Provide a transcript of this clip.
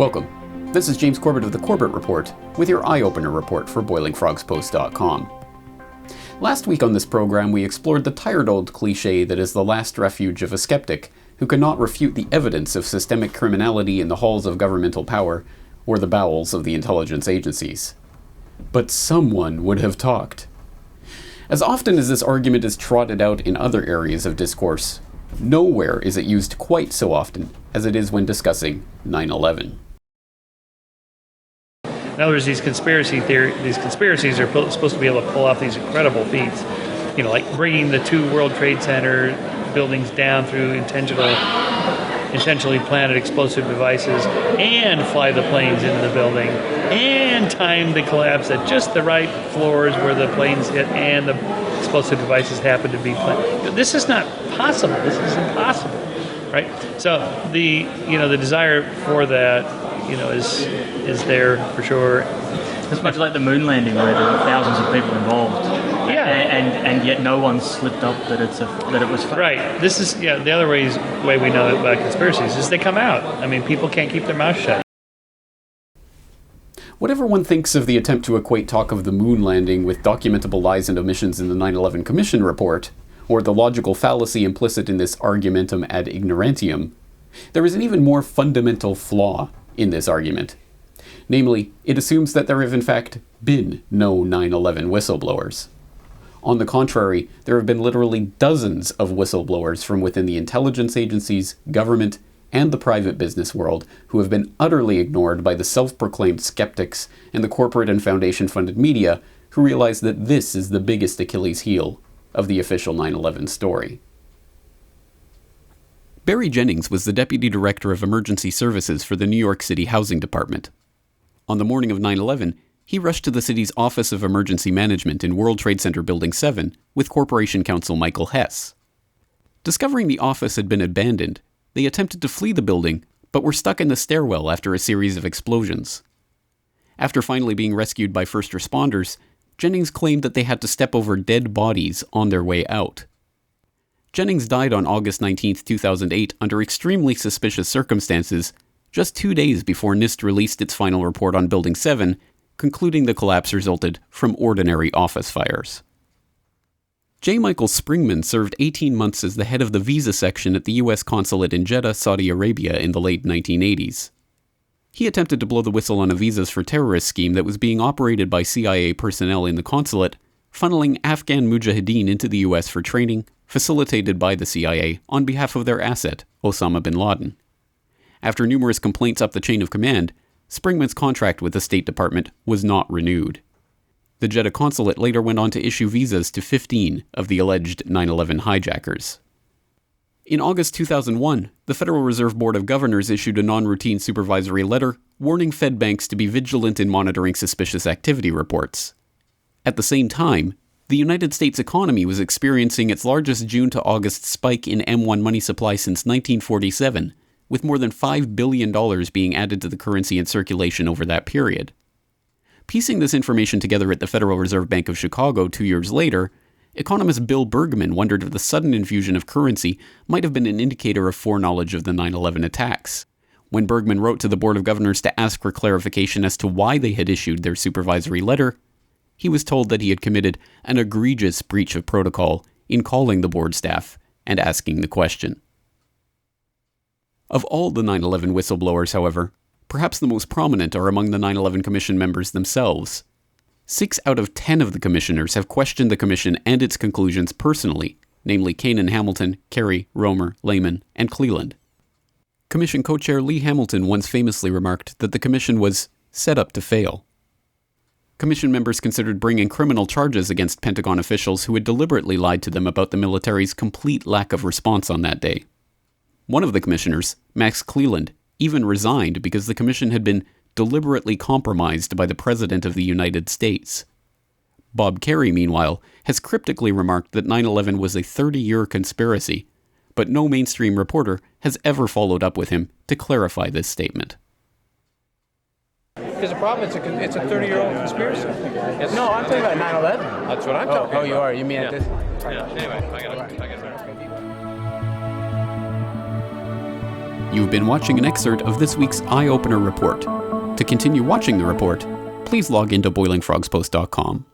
Welcome. This is James Corbett of the Corbett Report with your eye-opener report for BoilingFrogsPost.com. Last week on this program, we explored the tired old cliché that is the last refuge of a skeptic who cannot refute the evidence of systemic criminality in the halls of governmental power or the bowels of the intelligence agencies. But someone would have talked. As often as this argument is trotted out in other areas of discourse, nowhere is it used quite so often as it is when discussing 9/11. In other words, these conspiracies are supposed to be able to pull off these incredible feats, like bringing the two World Trade Center buildings down through intentionally planted explosive devices, and fly the planes into the building, and time the collapse at just the right floors where the planes hit and the explosive devices happen to be planted. This is not possible. This is impossible, right? So the desire for that is there for sure. It's much like the moon landing where there were thousands of people involved. Yeah. And yet no one slipped up that it was fake. Right. This is the other way we know about conspiracies is they come out. I mean, people can't keep their mouth shut. Whatever one thinks of the attempt to equate talk of the moon landing with documentable lies and omissions in the 9/11 Commission report, or the logical fallacy implicit in this argumentum ad ignorantium, there is an even more fundamental flaw in this argument. Namely, it assumes that there have in fact been no 9/11 whistleblowers. On the contrary, there have been literally dozens of whistleblowers from within the intelligence agencies, government, and the private business world who have been utterly ignored by the self-proclaimed skeptics and the corporate and foundation-funded media who realize that this is the biggest Achilles heel of the official 9/11 story. Barry Jennings was the Deputy Director of Emergency Services for the New York City Housing Department. On the morning of 9/11, he rushed to the city's Office of Emergency Management in World Trade Center Building 7 with Corporation Counsel Michael Hess. Discovering the office had been abandoned, they attempted to flee the building, but were stuck in the stairwell after a series of explosions. After finally being rescued by first responders, Jennings claimed that they had to step over dead bodies on their way out. Jennings died on August 19, 2008, under extremely suspicious circumstances, just 2 days before NIST released its final report on Building 7, concluding the collapse resulted from ordinary office fires. J. Michael Springman served 18 months as the head of the visa section at the U.S. consulate in Jeddah, Saudi Arabia in the late 1980s. He attempted to blow the whistle on a visas for terrorists scheme that was being operated by CIA personnel in the consulate, funneling Afghan mujahideen into the U.S. for training, facilitated by the CIA on behalf of their asset, Osama bin Laden. After numerous complaints up the chain of command, Springman's contract with the State Department was not renewed. The Jeddah consulate later went on to issue visas to 15 of the alleged 9/11 hijackers. In August 2001, the Federal Reserve Board of Governors issued a non-routine supervisory letter warning Fed banks to be vigilant in monitoring suspicious activity reports. At the same time, the United States economy was experiencing its largest June to August spike in M1 money supply since 1947, with more than $5 billion being added to the currency in circulation over that period. Piecing this information together at the Federal Reserve Bank of Chicago 2 years later, economist Bill Bergman wondered if the sudden infusion of currency might have been an indicator of foreknowledge of the 9/11 attacks. When Bergman wrote to the Board of Governors to ask for clarification as to why they had issued their supervisory letter, he was told that he had committed an egregious breach of protocol in calling the board staff and asking the question. Of all the 9/11 whistleblowers, however, perhaps the most prominent are among the 9/11 Commission members themselves. 6 out of 10 of the commissioners have questioned the Commission and its conclusions personally, namely Kanan Hamilton, Kerry, Romer, Lehman, and Cleland. Commission co-chair Lee Hamilton once famously remarked that the Commission was set up to fail. Commission members considered bringing criminal charges against Pentagon officials who had deliberately lied to them about the military's complete lack of response on that day. One of the commissioners, Max Cleland, even resigned because the commission had been deliberately compromised by the President of the United States. Bob Kerrey, meanwhile, has cryptically remarked that 9/11 was a 30-year conspiracy, but no mainstream reporter has ever followed up with him to clarify this statement. Because the problem, it's a 30-year-old conspiracy. No, I'm talking about 9/11. That's what I'm talking about. Oh, you are? You mean at this? Yeah. Anyway, I got it. You've been watching an excerpt of this week's Eye Opener report. To continue watching the report, please log into boilingfrogspost.com.